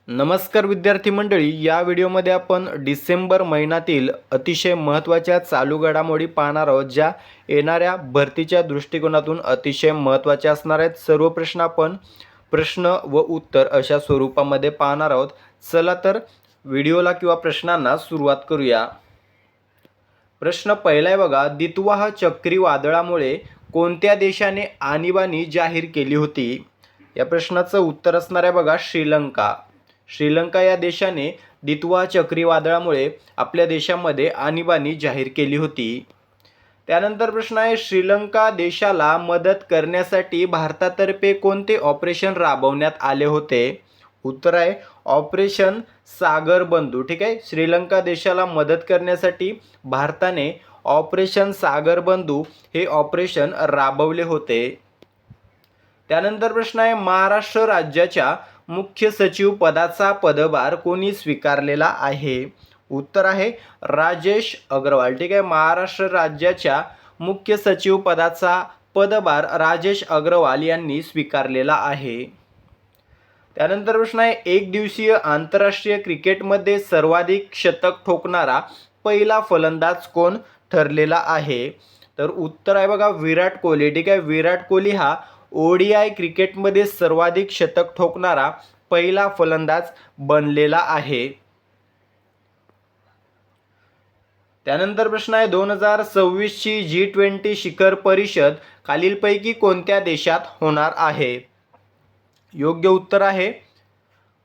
नमस्कार विद्यार्थी मंडळी, या व्हिडिओमध्ये आपण डिसेंबर महिन्यातील अतिशय महत्त्वाच्या चालू घडामोडी पाहणार आहोत, ज्या येणाऱ्या भरतीच्या दृष्टिकोनातून अतिशय महत्त्वाच्या असणार आहेत। सर्व प्रश्न आपण प्रश्न व उत्तर अशा स्वरूपामध्ये पाहणार आहोत। चला तर व्हिडिओला किंवा प्रश्नांना सुरुवात करूया। प्रश्न पहिला आहे बघा, दितवाह चक्रीवादळामुळे कोणत्या देशाने आणीबाणी जाहीर केली होती? या प्रश्नाचं उत्तर असणार आहे बघा, श्रीलंका। श्रीलंका या देशाने दितवा चक्रीवादळामुळे आपल्या देशामध्ये आणीबाणी जाहीर केली होती। त्यानंतर प्रश्न आहे, श्रीलंका देशाला मदत करण्यासाठी भारतातर्फे कोणते ऑपरेशन राबवण्यात आले होते? उत्तर आहे ऑपरेशन सागर बंधू। ठीक आहे, श्रीलंका देशाला मदत करण्यासाठी भारताने ऑपरेशन सागर बंधू हे ऑपरेशन राबवले होते। त्यानंतर प्रश्न आहे, महाराष्ट्र राज्याच्या मुख्य सचिव पदाचा पदभार कोणी स्वीकारलेला आहे? उत्तर आहे राजेश अग्रवाल। ठीक आहे, महाराष्ट्र राज्याच्या मुख्य सचिव पदाचा पदभार राजेश अग्रवाल यांनी स्वीकारलेला आहे। त्यानंतर प्रश्न आहे, एक दिवसीय आंतरराष्ट्रीय क्रिकेटमध्ये सर्वाधिक शतक ठोकणारा पहिला फलंदाज कोण ठरलेला आहे? तर उत्तर आहे बघा विराट कोहली। ठीक आहे, विराट कोहली हा ओडीआय क्रिकेटमध्ये सर्वाधिक शतक ठोकणारा पहिला फलंदाज बनलेला आहे। त्यानंतर प्रश्न आहे, 2026 ची G20 शिखर परिषद खालीलपैकी कोणत्या देशात होणार आहे? योग्य उत्तर आहे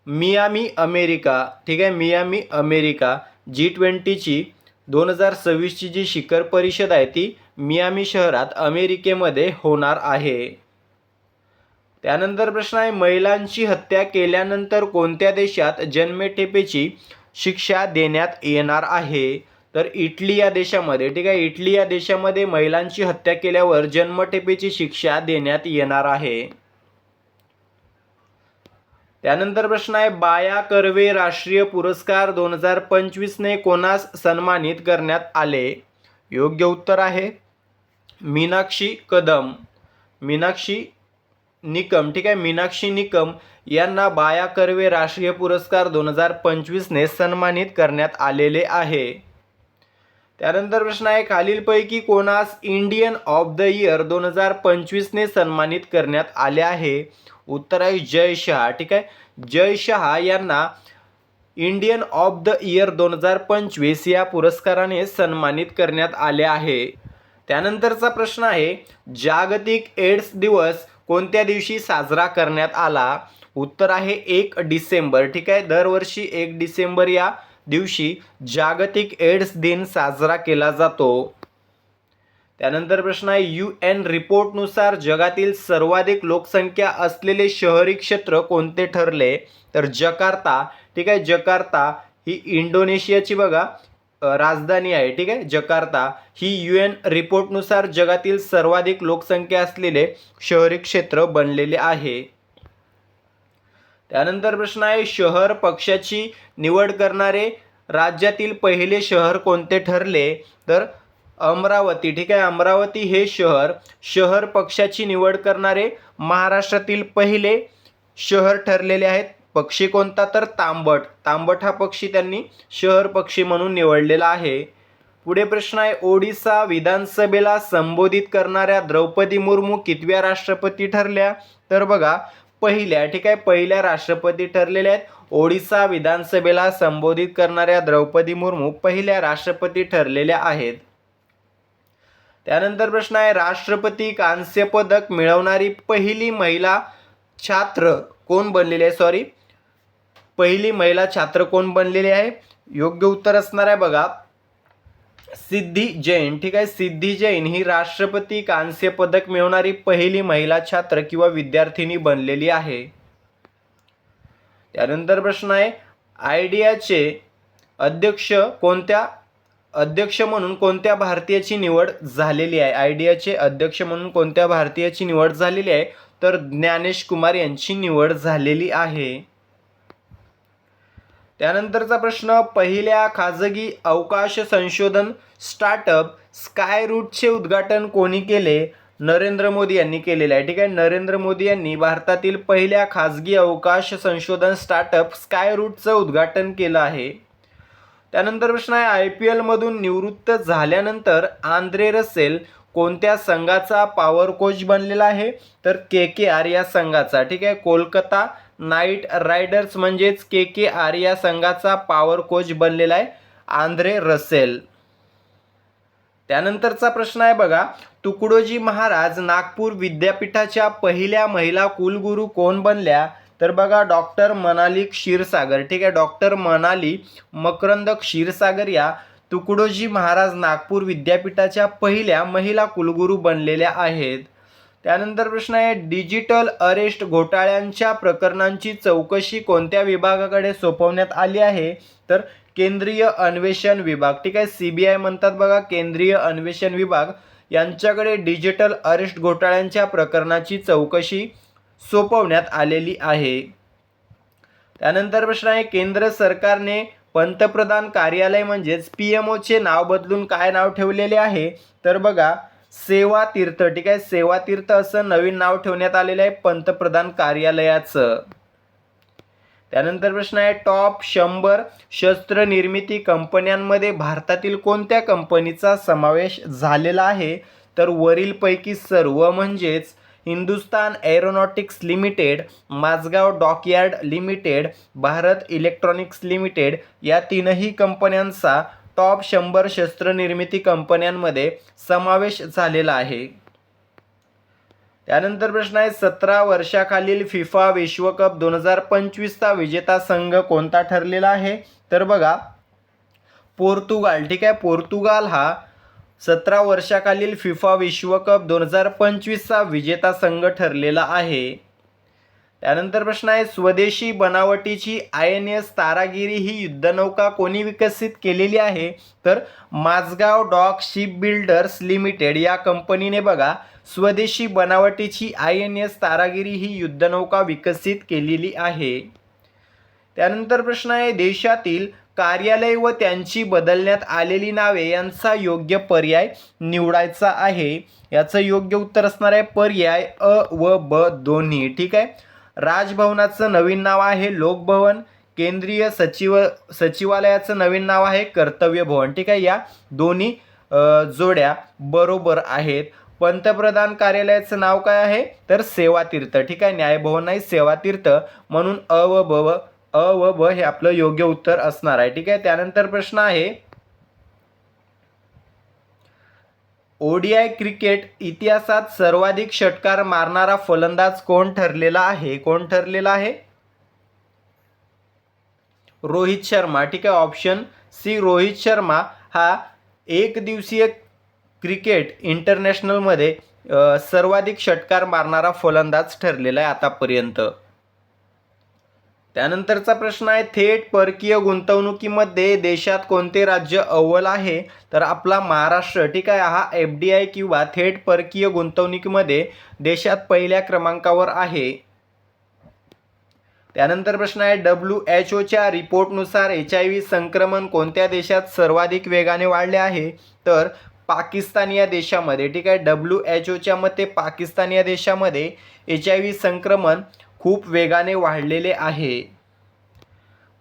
मियामी, अमेरिका। ठीक आहे, मियामी, अमेरिका। G20 ची 2026 ची जी शिखर परिषद आहे ती मियामी शहरात अमेरिकेमध्ये होणार आहे। त्यानंतर प्रश्न आहे, महिलांची हत्या केल्यानंतर कोणत्या देशात जन्मठेपेची शिक्षा देण्यात येणार आहे? तर इटली या देशामध्ये। ठीक आहे, इटली या देशामध्ये महिलांची हत्या केल्यावर जन्मठेपेची शिक्षा देण्यात येणार आहे। त्यानंतर प्रश्न आहे, बाया कर्वे राष्ट्रीय पुरस्कार 2025 ने कोणास सन्मानित करण्यात आले? योग्य उत्तर आहे मीनाक्षी कदम, मीनाक्षी निकम। ठीक आहे, मीनाक्षी निकम यांना बाया कर्वे राष्ट्रीय पुरस्कार 2025 ने सन्मानित करण्यात आलेले आहे। त्यानंतर प्रश्न आहे, खालीलपैकी कोणास इंडियन ऑफ द इयर 2025 ने सन्मानित करण्यात आले आहे? उत्तर आहे जय शहा। ठीक आहे, जय शहा यांना इंडियन ऑफ द इयर 2025 या पुरस्काराने सन्मानित करण्यात आले आहे। त्यानंतरचा प्रश्न आहे, जागतिक एड्स दिवस कोणत्या दिवशी साजरा करण्यात आला? उत्तर आहे 1 डिसेंबर। ठीक आहे, दरवर्षी 1 डिसेंबर या दिवशी जागतिक एड्स दिन साजरा केला जातो। त्यानंतर प्रश्न आहे, UN रिपोर्टनुसार जगातील सर्वाधिक लोकसंख्या असलेले शहरी क्षेत्र कोणते ठरले? तर जकार्ता। ठीक आहे, जकार्ता ही इंडोनेशियाची बघा राजधानी आहे। ठीक आहे, जकार्ता ही UN रिपोर्टनुसार जगातील सर्वाधिक लोकसंख्या असलेले शहरी क्षेत्र बनलेले आहे। त्यानंतर प्रश्न आहे, शहर पक्षाची निवड करणारे राज्यातील पहिले शहर कोणते ठरले? तर अमरावती। ठीक आहे, अमरावती हे शहर पक्षाची निवड करणारे महाराष्ट्रातील पहिले शहर ठरलेले आहेत। पक्षी कोणता? तर तांबट। तांबट हा पक्षी त्यांनी शहर पक्षी म्हणून निवडलेला आहे। पुढे प्रश्न आहे, ओडिशा विधानसभेला संबोधित करणाऱ्या द्रौपदी मुर्मू कितव्या राष्ट्रपती ठरल्या? तर बघा पहिल्या। ठीक आहे, पहिल्या राष्ट्रपती ठरलेल्या आहेत। ओडिशा विधानसभेला संबोधित करणाऱ्या द्रौपदी मुर्मू पहिल्या राष्ट्रपती ठरलेल्या आहेत। त्यानंतर प्रश्न आहे, राष्ट्रपती कांस्य पदक मिळवणारी पहिली महिला छात्र कोण बनलेली आहे? पहिली महिला छात्र कोण बनलेली आहे? योग्य उत्तर असणार आहे बघा सिद्धी जैन। ठीक आहे, सिद्धी जैन ही राष्ट्रपती कांस्य पदक मिळवणारी पहिली महिला छात्र किंवा विद्यार्थिनी बनलेली आहे। त्यानंतर प्रश्न आहे, आयडियाचे अध्यक्ष म्हणून कोणत्या भारतीयाची निवड झालेली आहे? आयडियाचे अध्यक्ष म्हणून कोणत्या भारतीयाची निवड झालेली आहे? तर ज्ञानेश कुमार यांची निवड झालेली आहे। त्यानंतरचा प्रश्न, पहिल्या खाजगी अवकाश संशोधन स्टार्टअप स्कायरूटचे उद्घाटन कोणी केले? नरेंद्र मोदी यांनी केलेला आहे. ठीक आहे, नरेंद्र मोदी यांनी भारतातील पहिल्या खाजगी अवकाश संशोधन स्टार्टअप स्कायरूटचं उद्घाटन केलं आहे. त्यानंतर प्रश्न आहे, IPL मधून निवृत्त झाल्यानंतर आंद्रे रसेल कोणत्या संघाचा पॉवर कोच बनलेला आहे? तर KKR या संघाचा. ठीक आहे, कोलकाता नाईट रायडर्स म्हणजेच KKR या संघाचा पॉवर कोच बनलेला आहे आंद्रे रसेल. त्यानंतरचा प्रश्न आहे बघा, तुकडोजी महाराज नागपूर विद्यापीठाच्या पहिल्या महिला कुलगुरू कोण बनल्या? तर बघा डॉक्टर मनाली क्षीरसागर. ठीक आहे, डॉक्टर मनाली मकरंद क्षीरसागर या तुकडोजी महाराज नागपूर विद्यापीठाच्या पहिल्या महिला कुलगुरू बनलेल्या आहेत. त्यानंतर प्रश्न आहे, डिजिटल अरेस्ट घोटाळ्यांच्या प्रकरणांची चौकशी कोणत्या विभागाकडे सोपवण्यात आली आहे? तर केंद्रीय अन्वेषण विभाग. ठीक आहे, CBI म्हणतात बघा, केंद्रीय अन्वेषण विभाग यांच्याकडे डिजिटल अरेस्ट घोटाळ्यांच्या प्रकरणाची चौकशी सोपवण्यात आलेली आहे. त्यानंतर प्रश्न आहे, केंद्र सरकारने पंतप्रधान कार्यालय म्हणजेच PMO चे नाव बदलून काय नाव ठेवलेले आहे? तर बघा सेवा तीर्थ. ठीक आहे, सेवा तीर्थ असं नवीन नाव ठेवण्यात आलेलं आहे पंतप्रधान कार्यालयाचं. त्यानंतर प्रश्न आहे, टॉप 100 शस्त्र निर्मिती कंपन्यांमध्ये भारतातील कोणत्या कंपनीचा समावेश झालेला आहे? तर वरीलपैकी सर्व म्हणजेच Hindustan Aeronautics Limited, Mazagon Dockyard Limited, Bharat Electronics Limited या तीनही कंपन्यांचा टॉप 100 शस्त्र निर्मिती कंपन्यांमध्ये समावेश झालेला आहे. त्यानंतर प्रश्न आहे, 17 वर्षाखालील फिफा विश्वकप 2025चा विजेता संघ कोणता ठरलेला आहे? तर बघा पोर्तुगाल. ठीक आहे, पोर्तुगाल हा 17 वर्षाखालील फिफा विश्वकप 2025चा विजेता संघ ठरलेला आहे. त्यानंतर प्रश्न आहे, स्वदेशी बनावटीची INS तारागिरी ही युद्धनौका कोणी विकसित केलेली आहे? तर Mazagon Dock Ship Builders Limited या कंपनीने बघा स्वदेशी बनावटीची INS तारागिरी ही युद्धनौका विकसित केलेली आहे. त्यानंतर प्रश्न आहे, देशातील कार्यालय व त्यांची बदलण्यात आलेली नावे यांचा योग्य पर्याय निवडायचा आहे. याचं योग्य उत्तर असणार आहे पर्याय अ व ब दोन्ही. ठीक आहे, राजभवनाचं नवीन नाव आहे लोकभवन, केंद्रीय सचिवालयाचं नवीन नाव आहे कर्तव्य भवन. ठीक आहे, या दोन्ही जोड्या बरोबर आहेत. पंतप्रधान कार्यालयाचं नाव काय आहे? तर सेवा तीर्थ. ठीक आहे, न्यायभवन नाही सेवा तीर्थ, म्हणून अ व ब हे आपलं योग्य उत्तर असणार आहे. ठीक आहे, त्यानंतर प्रश्न आहे, ODI क्रिकेट इतिहासात सर्वाधिक षटकार मारणारा फलंदाज कोण ठरलेला आहे? कोण ठरलेला आहे? रोहित शर्मा. ठीक आहे, ऑप्शन सी रोहित शर्मा हा एक दिवसीय क्रिकेट इंटरनॅशनलमध्ये सर्वाधिक षटकार मारणारा फलंदाज ठरलेला आहे आतापर्यंत. त्यानंतरचा प्रश्न आहे, थेट परकीय गुंतवणुकीमध्ये देशात कोणते राज्य अव्वल आहे? तर आपला महाराष्ट्र. ठीक आहे, हा FDI किंवा थेट परकीय गुंतवणुकीमध्ये देशात पहिल्या क्रमांकावर आहे. त्यानंतर प्रश्न आहे, WHOच्या रिपोर्टनुसार HIV संक्रमण कोणत्या देशात सर्वाधिक वेगाने वाढले आहे? तर पाकिस्तान या देशामध्ये. ठीक आहे, WHOच्या मते पाकिस्तान या देशामध्ये HIV संक्रमण खूप वेगाने वाढलेले आहे.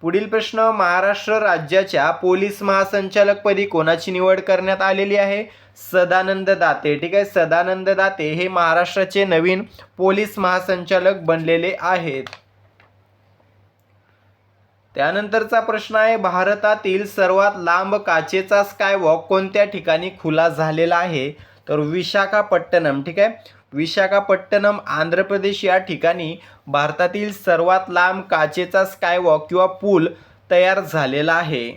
पुढील प्रश्न, महाराष्ट्र राज्याच्या पोलीस महासंचालकपदी कोणाची निवड करण्यात आलेली आहे? सदानंद दाते. ठीक आहे, सदानंद दाते हे महाराष्ट्राचे नवीन पोलीस महासंचालक बनलेले आहेत. त्यानंतरचा प्रश्न आहे, भारतातील सर्वात लांब काचेचा स्कायवॉक कोणत्या ठिकाणी खुला झालेला आहे? तर विशाखापट्टणम. ठीक आहे, विशाखापट्टणम आंध्र प्रदेश या ठिकाणी भारतातील सर्वात लांब काचेचा स्कायवॉक किंवा पूल तयार झालेला आहे.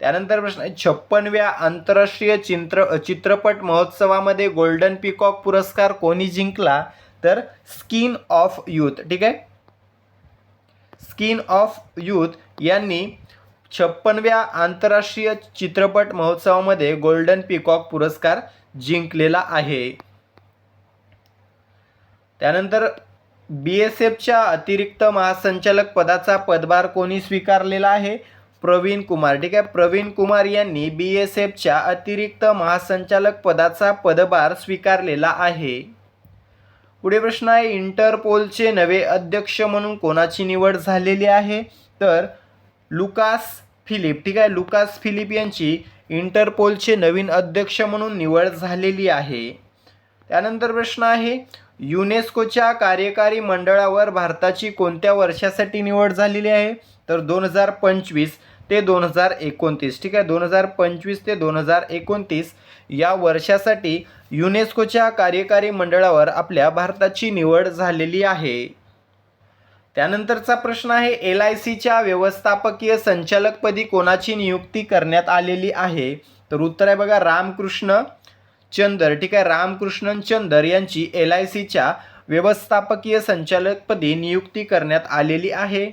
त्यानंतर प्रश्न आहे, 56व्या आंतरराष्ट्रीय चित्रपट महोत्सवामध्ये गोल्डन पीकॉक पुरस्कार कोणी जिंकला? तर स्किन ऑफ यूथ. ठीक आहे, स्किन ऑफ यूथ यांनी 56व्या आंतरराष्ट्रीय चित्रपट महोत्सवामध्ये गोल्डन पीकॉक पुरस्कार जिंकलेला आहे. त्यानंतर BSFच्या अतिरिक्त महासंचालक पदाचा पदभार कोणी स्वीकारलेला आहे? प्रवीण कुमार. ठीक आहे, प्रवीण कुमार यांनी BSFच्या अतिरिक्त महासंचालक पदाचा पदभार स्वीकारलेला आहे. पुढे प्रश्न आहे, इंटरपोलचे नवे अध्यक्ष म्हणून कोणाची निवड झालेली आहे? तर लुकास फिलिप. ठीक आहे, लुकास फिलिप यांची इंटरपोलचे नवीन अध्यक्ष म्हणून निवड झालेली आहे. त्यानंतर प्रश्न आहे, युनेस्कोच्या कार्यकारी मंडळावर भारताची कोणत्या वर्षासाठी निवड झालेली आहे? तर 2025 ते 2029. ठीक आहे, 2025 ते 2029 या वर्षासाठी युनेस्कोच्या कार्यकारी मंडळावर आपल्या भारताची निवड झालेली आहे. त्यानंतरचा प्रश्न आहे, LICच्या व्यवस्थापकीय संचालकपदी कोणाची नियुक्ती करण्यात आलेली आहे? तर उत्तर आहे बघा रामकृष्ण चंदर. ठीक आहे, रामकृष्णन चंदर यांची LICच्या व्यवस्थापकीय संचालकपदी नियुक्ती करण्यात आलेली आहे.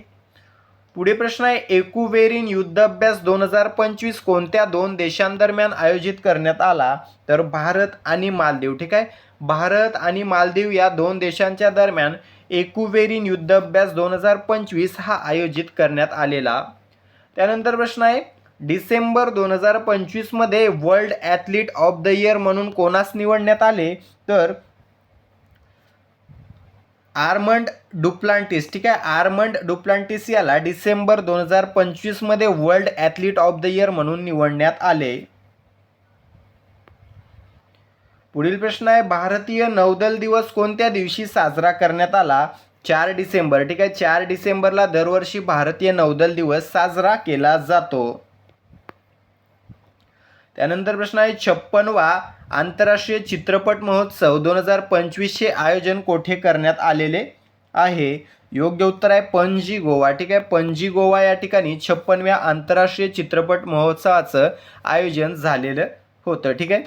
पुढे प्रश्न आहे, एकुवेरिन युद्धाभ्यास 2025 कोणत्या दोन देशांदरम्यान आयोजित करण्यात आला? तर भारत आणि मालदीव. ठीक आहे, भारत आणि मालदीव या दोन देशांच्या दरम्यान एकुवेरिन युद्धाभ्यास 2025 हा आयोजित करण्यात आलेला. त्यानंतर प्रश्न आहे, डिसेंबर 2025 मध्ये world athlete of the year म्हणून कोणास निवडण्यात आले? तर आर्मंड डुप्लांटिस. ठीक आहे, आर्मंड डुप्लांटिस याला डिसेंबर 2025 मध्ये world athlete of the year म्हणून निवडण्यात आले. पुढील प्रश्न आहे, भारतीय नौदल दिवस कोणत्या दिवशी साजरा करण्यात आला? 4 डिसेंबर. ठीक आहे, 4 डिसेंबरला दरवर्षी भारतीय नौदल दिवस साजरा केला जातो. त्यानंतर प्रश्न आहे, 56वा आंतरराष्ट्रीय चित्रपट महोत्सव 2025चे आयोजन कोठे करण्यात आलेले आहे? योग्य उत्तर आहे पणजी गोवा. ठीक आहे, पणजी गोवा या ठिकाणी 56व्या आंतरराष्ट्रीय चित्रपट महोत्सवाचं आयोजन झालेलं होतं. ठीक आहे.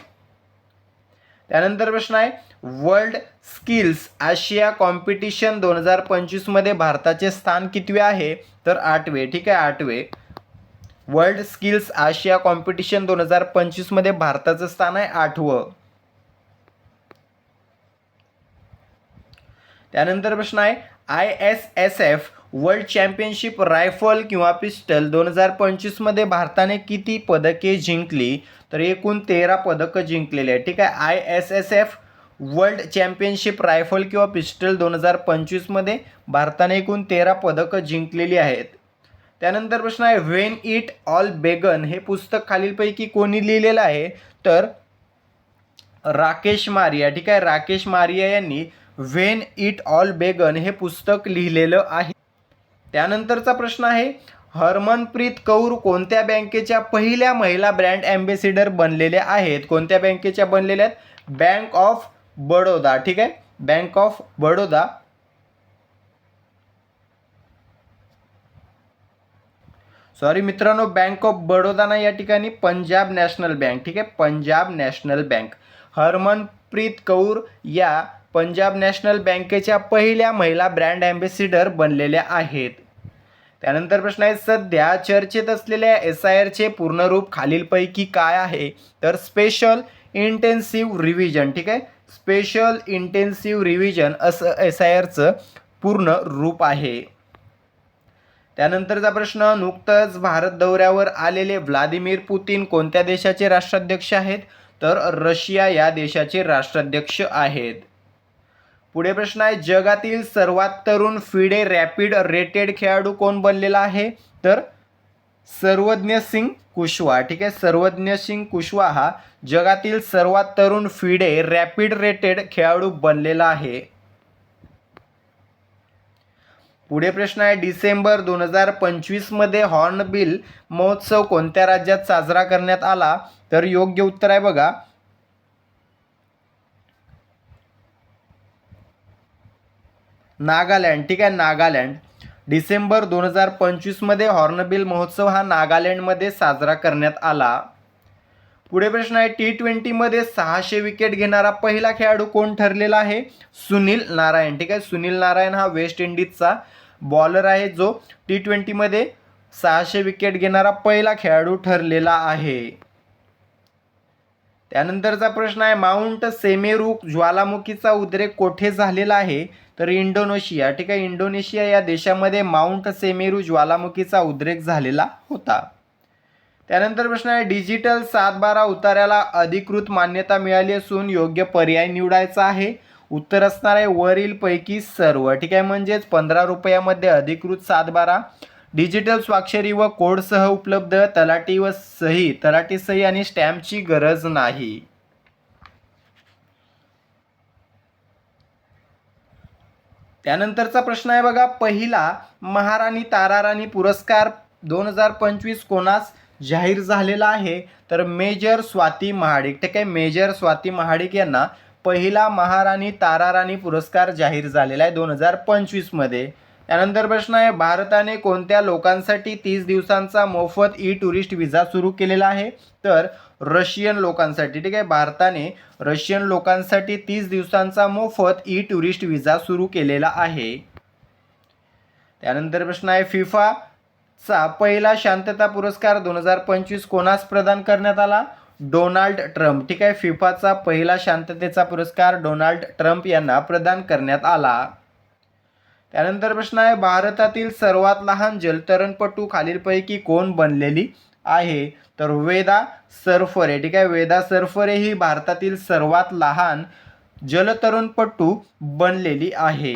त्यानंतर प्रश्न आहे, वर्ल्ड स्किल्स आशिया कॉम्पिटिशन 2025 मध्ये भारताचे स्थान कितवे आहे? तर 8वे. ठीक आहे, 8वे. वर्ल्ड स्किल्स आशिया कॉम्पिटिशन 2025 मध्ये भारताचं स्थान आहे 8वं. त्यानंतर प्रश्न आहे, ISSF वर्ल्ड चॅम्पियनशिप रायफल किंवा पिस्टल 2025 मध्ये भारताने किती पदके जिंकली? तर एकूण 13 पदकं जिंकलेली आहे. ठीक आहे, ISSF वर्ल्ड चॅम्पियनशिप रायफल किंवा पिस्टल 2025 मध्ये भारताने एकूण 13 पदकं जिंकलेली आहेत. त्यानंतर प्रश्न आहे, व्हेन इट ऑल बेगन हे पुस्तक खालीलपैकी कोणी लिहिलेलं आहे? तर राकेश मारिया. ठीक आहे, राकेश मारिया यांनी व्हेन इट ऑल बेगन हे पुस्तक लिहिलेलं आहे. त्यानंतरचा प्रश्न आहे, हरमनप्रीत कौर कोणत्या बँकेच्या पहिल्या महिला ब्रँड ॲम्बेसिडर बनलेल्या आहेत? कोणत्या बँकेच्या बनलेल्या आहेत? Bank of Baroda. ठीक आहे, बँक ऑफ बडोदा. सॉरी मित्रांनो, बँक ऑफ बडोदा ना या ठिकाणी पंजाब नॅशनल बँक. ठीक आहे, पंजाब नॅशनल बँक. हरमनप्रीत कौर या पंजाब नॅशनल बँकेच्या पहिल्या महिला ब्रँड ॲम्बेसिडर बनलेल्या आहेत. त्यानंतर प्रश्न आहे, सध्या चर्चेत असलेल्या SIRचे पूर्ण रूप खालीलपैकी काय आहे? तर स्पेशल इंटेन्सिव्ह रिव्हिजन. ठीक आहे, स्पेशल इंटेन्सिव्ह रिव्हिजन असं SIRचं पूर्ण रूप आहे. त्यानंतरचा प्रश्न, नुकतंच भारत दौऱ्यावर आलेले व्लादिमीर पुतिन कोणत्या देशाचे राष्ट्राध्यक्ष आहेत? तर रशिया या देशाचे राष्ट्राध्यक्ष आहेत. पुढे प्रश्न आहे, जगातील सर्वात तरुण फिडे रॅपिड रेटेड खेळाडू कोण बनलेला आहे? तर सर्वज्ञ सिंग कुशवा. ठीक आहे, सर्वज्ञ सिंग कुशवा हा जगातील सर्वात तरुण फिडे रॅपिड रेटेड खेळाडू बनलेला आहे. पुढे प्रश्न आहे, डिसेंबर 2025 मध्ये हॉर्नबिल महोत्सव कोणत्या राज्यात साजरा करण्यात आला? तर योग्य उत्तर आहे बघा नागालँड. ठीक आहे, नागालँड. डिसेंबर 2025 मध्ये हॉर्नबिल महोत्सव हा नागालँडमध्ये साजरा करण्यात आला. पुढे प्रश्न आहे, T20 मध्ये 600 विकेट घेणारा पहिला खेळाडू कोण ठरलेला आहे? सुनील नारायण. ठीक आहे, सुनील नारायण हा वेस्ट इंडिजचा बॉलर आहे जो T20 मध्ये 600 विकेट घेणारा पहिला खेळाडू ठरलेला आहे. त्यानंतरचा प्रश्न आहे माउंट सेमेरू ज्वालामुखीचा उद्रेक कोठे झालेला आहे? तर इंडोनेशिया. ठीक आहे, इंडोनेशिया या देशामध्ये माउंट सेमेरू ज्वालामुखीचा उद्रेक झालेला होता. त्यानंतर प्रश्न आहे डिजिटल 7/12 उतार्याला अधिकृत मान्यता मिळाली असून योग्य पर्याय निवडायचा आहे. उत्तर असणार आहे वरील पैकी सर्व. ठीक आहे, म्हणजेच 15 रुपयामध्ये अधिकृत 7/12 डिजिटल स्वाक्षरी व कोडसह उपलब्ध, तलाठी सही आणि स्टॅम्पची गरज नाही. त्यानंतरचा प्रश्न आहे बघा पहिला महाराणी ताराराणी पुरस्कार 2025 कोणास जाहीर झालेला आहे? तर मेजर स्वाती महाडिक. ठीक आहे, मेजर स्वाती महाडिक यांना पहिला महाराणी ताराराणी पुरस्कार जाहीर झालेला आहे 2025 मध्ये. त्यानंतर प्रश्न आहे भारताने कोणत्या लोकांसाठी 30 दिवसांचा मोफत ई टुरिस्ट व्हिसा सुरू केलेला आहे? तर रशियन लोकांसाठी. ठीक आहे, भारताने रशियन लोकांसाठी 30 दिवसांचा मोफत ई टुरिस्ट व्हिसा सुरू केलेला आहे. त्यानंतर प्रश्न आहे फिफाचा पहिला शांतता पुरस्कार 2025 कोणास प्रदान करण्यात आला? Donald Trump. ठीक आहे, फिफाचा पहिला शांततेचा पुरस्कार डोनाल्ड ट्रम्प यांना प्रदान करण्यात आला. त्यानंतर प्रश्न आहे भारतातील सर्वात लहान जलतरणपटू खालीलपैकी कोण बनलेली आहे? तर वेदा सरफरे. ठीक आहे, वेदा सरफरे ही भारतातील सर्वात लहान जलतरणपटू बनलेली आहे.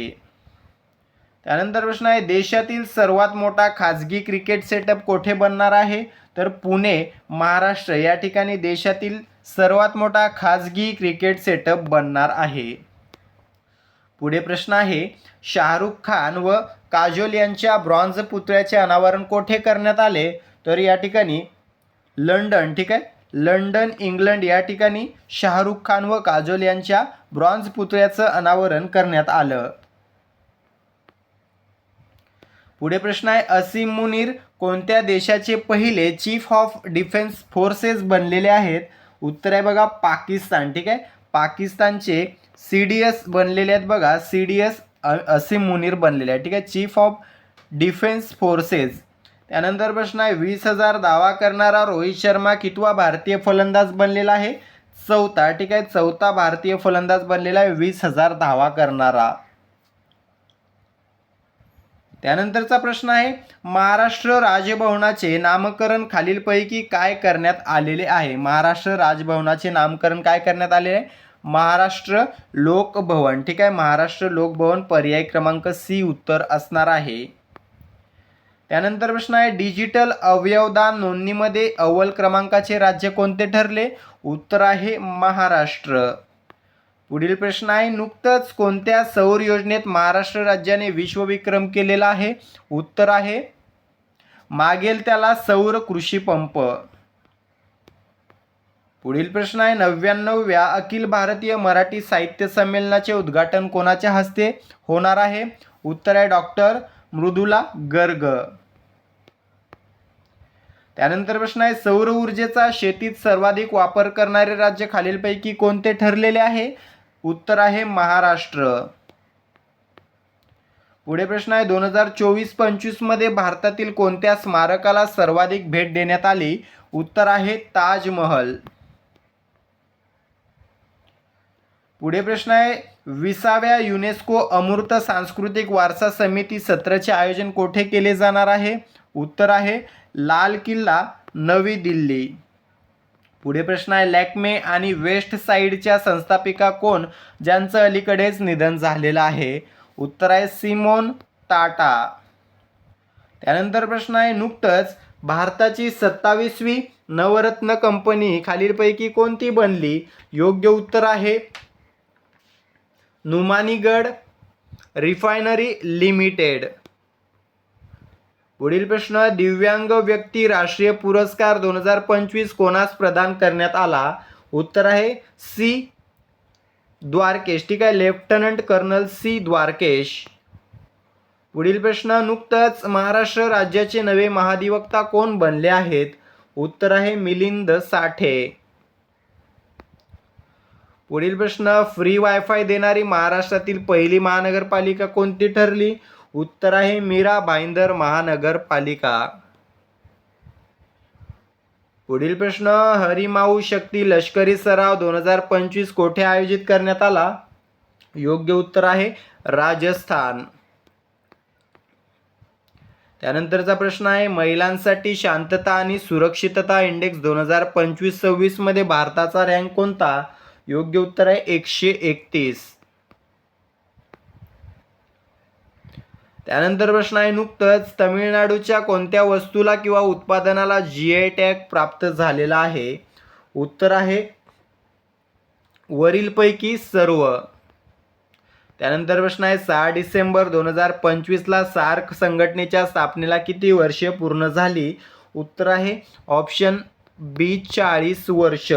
त्यानंतर प्रश्न आहे देशातील सर्वात मोठा खाजगी क्रिकेट सेटअप कोठे बनणार आहे? तर पुणे, महाराष्ट्र या ठिकाणी देशातील सर्वात मोठा खाजगी क्रिकेट सेटअप बनणार आहे. पुढे प्रश्न आहे शाहरुख खान व काजोल यांच्या ब्रॉन्झ पुतळ्याचे अनावरण कोठे करण्यात आले? तर या ठिकाणी लंडन. ठीक आहे, लंडन इंग्लंड या ठिकाणी शाहरुख खान व काजोल यांच्या ब्रॉन्झ पुतळ्याचं अनावरण करण्यात आलं. पुढे प्रश्न आहे असीम मुनीर कोणत्या देशाचे पहिले चीफ ऑफ डिफेन्स फोर्सेस बनलेले आहेत? उत्तर आहे बघा पाकिस्तान. ठीक आहे, पाकिस्तानचे CDS बनलेले आहेत बघा, CDS असीम मुनीर बनलेले आहे. ठीक आहे, चीफ ऑफ डिफेन्स फोर्सेस. त्यानंतर प्रश्न आहे 20,000 धावा करणारा रोहित शर्मा कितवा भारतीय फलंदाज बनलेला आहे? चौथा. ठीक आहे, चौथा भारतीय फलंदाज बनलेला आहे 20,000 धावा करणारा. त्यानंतरचा प्रश्न आहे महाराष्ट्र राजभवनाचे नामकरण खालीलपैकी काय करण्यात आलेले आहे? महाराष्ट्र राजभवनाचे नामकरण काय करण्यात आलेले आहे? महाराष्ट्र लोकभवन. ठीक आहे, महाराष्ट्र लोकभवन पर्याय क्रमांक C उत्तर असणार आहे. त्यानंतर प्रश्न आहे डिजिटल अवयवदान नोंदणीमध्ये अव्वल क्रमांकाचे राज्य कोणते ठरले? उत्तर आहे महाराष्ट्र. पुढील प्रश्न आहे नुकतंच कोणत्या सौर योजनेत महाराष्ट्र राज्याने विश्वविक्रम केलेला आहे? उत्तर आहे मागेल त्याला सौर कृषी पंप. पुढील प्रश्न आहे 99व्या अखिल भारतीय मराठी साहित्य संमेलनाचे उद्घाटन कोणाच्या हस्ते होणार आहे? उत्तर आहे डॉक्टर मृदुला गर्ग. त्यानंतर प्रश्न आहे सौर ऊर्जेचा शेतीत सर्वाधिक वापर करणारे राज्य खालीलपैकी कोणते ठरलेले आहे? उत्तर आहे महाराष्ट्र. पुढे प्रश्न आहे 2024-25 मध्ये भारतातील कोणत्या स्मारकाला सर्वाधिक भेट देण्यात आली? उत्तर आहे ताजमहल. पुढे प्रश्न आहे 20व्या युनेस्को अमूर्त सांस्कृतिक वारसा समिती सत्राचे आयोजन कोठे केले जाणार आहे? उत्तर आहे लाल किल्ला, नवी दिल्ली. पुढे प्रश्न आहे लॅक्मे आणि वेस्ट साईडच्या संस्थापिका कोण ज्यांचं अलीकडेच निधन झालेलं आहे? उत्तर आहे सिमोन टाटा. त्यानंतर प्रश्न आहे नुकतंच भारताची 27वी नवरत्न कंपनी खालीलपैकी कोणती बनली? योग्य उत्तर आहे नुमानीगड रिफायनरी लिमिटेड. पुढील प्रश्न दिव्यांग व्यक्ती राष्ट्रीय पुरस्कार 2025 कोणास प्रदान करण्यात आला? उत्तर आहे C द्वारकेश. ठीक आहे, लेफ्टनंट कर्नल C द्वारकेश. पुढील प्रश्न नुकतंच महाराष्ट्र राज्याचे नवे महाधिवक्ता कोण बनले आहेत? उत्तर आहे मिलिंद साठे. पुढील प्रश्न फ्री वायफाय देणारी महाराष्ट्रातील पहिली महानगरपालिका कोणती ठरली? उत्तर आहे मीरा भाईंदर महानगरपालिका. पुढील प्रश्न, हरिमाऊ शक्ती लष्करी सराव 2025 कोठे आयोजित करण्यात आला? योग्य उत्तर आहे राजस्थान. त्यानंतरचा प्रश्न आहे, महिलांसाठी शांतता आणि सुरक्षितता इंडेक्स 2025-26 मध्ये भारताचा रँक कोणता? योग्य उत्तर आहे 131. त्यानंतर प्रश्न आहे, नुकतंच तमिळनाडूच्या कोणत्या वस्तूला किंवा उत्पादनाला GI टॅग प्राप्त झालेला आहे? उत्तर आहे वरीलपैकी सर्व. त्यानंतर प्रश्न आहे, 6 डिसेंबर 2025 ला सार्क संघटनेच्या स्थापनेला किती वर्षे पूर्ण झाली? उत्तर आहे ऑप्शन बी 40 वर्ष.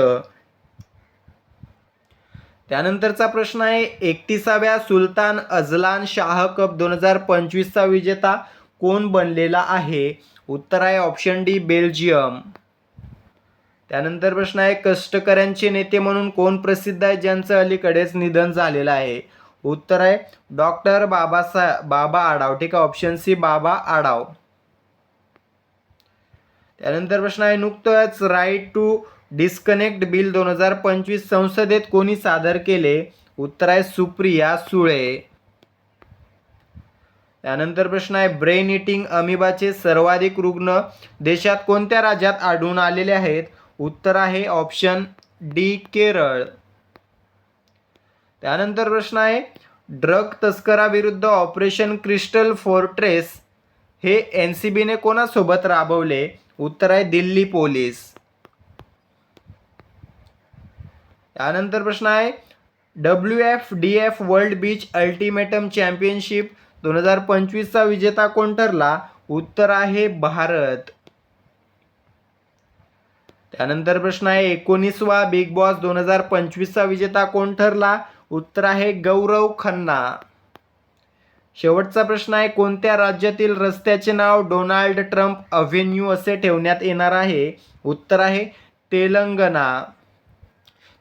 त्यानंतरचा प्रश्न आहे, 31व्या सुलतान अझलान शाह कप 2025 चा विजेता कोण बनलेला आहे? उत्तर आहे ऑप्शन डी बेल्जियम. त्यानंतर प्रश्न आहे, कष्टकऱ्यांचे नेते म्हणून कोण प्रसिद्ध आहे ज्यांचं अलीकडेच निधन झालेलं आहे? उत्तर आहे डॉक्टर बाबा आढाव. ठीक आहे, ऑप्शन सी बाबा आढाव. त्यानंतर प्रश्न आहे, नुकतंच राईट टू डिस्कनेक्ट बिल 2025 संसदेत कोणी सादर केले? उत्तर आहे सुप्रिया सुळे. त्यानंतर प्रश्न आहे, ब्रेन इटिंग अमिबाचे सर्वाधिक रुग्ण देशात कोणत्या राज्यात आढळून आलेले आहेत? उत्तर आहे ऑप्शन डी केरळ. त्यानंतर प्रश्न आहे, ड्रग तस्कराविरुद्ध ऑपरेशन क्रिस्टल फोर्ट्रेस हे NCBने कोणासोबत राबवले? उत्तर आहे दिल्ली पोलीस. त्यानंतर प्रश्न आहे, WFDF world beach ultimatum championship 2025 चा विजेता कोण ठरला? उत्तर आहे भारत. त्यानंतर प्रश्न आहे, 19वा बिग बॉस 2025 चा विजेता कोण ठरला? उत्तर आहे गौरव खन्ना. शेवटचा प्रश्न आहे, कोणत्या राज्यातील रस्त्याचे नाव डोनाल्ड ट्रम्प अव्हेन्यू असे ठेवण्यात येणार आहे? उत्तर आहे तेलंगणा.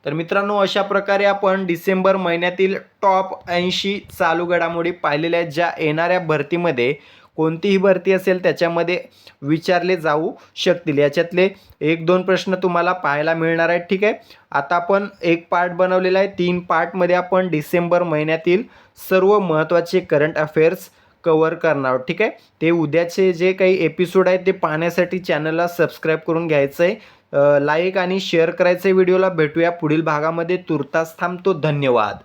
तर मित्रांनो, अशा प्रकारे आपण डिसेंबर महिन्यातील टॉप 80 चालू घडामोडी पाहिलेल्या आहेत, ज्या येणाऱ्या भरतीमध्ये कोणतीही भरती असेल त्याच्यामध्ये विचारले जाऊ शकतील. याच्यातले 1-2 प्रश्न तुम्हाला पाहायला मिळणार आहेत. ठीक आहे, आता आपण एक पार्ट बनवलेला आहे. 3 पार्टमध्ये आपण डिसेंबर महिन्यातील सर्व महत्त्वाचे करंट अफेअर्स कव्हर करणार आहोत. ठीक आहे, ते उद्याचे जे काही एपिसोड आहेत ते पाहण्यासाठी चॅनलला सबस्क्राईब करून घ्यायचं आहे, लाईक आणि शेअर करायचं आहे व्हिडिओला. भेटूया पुढील भागामध्ये. तुर्तास थांबतो. धन्यवाद.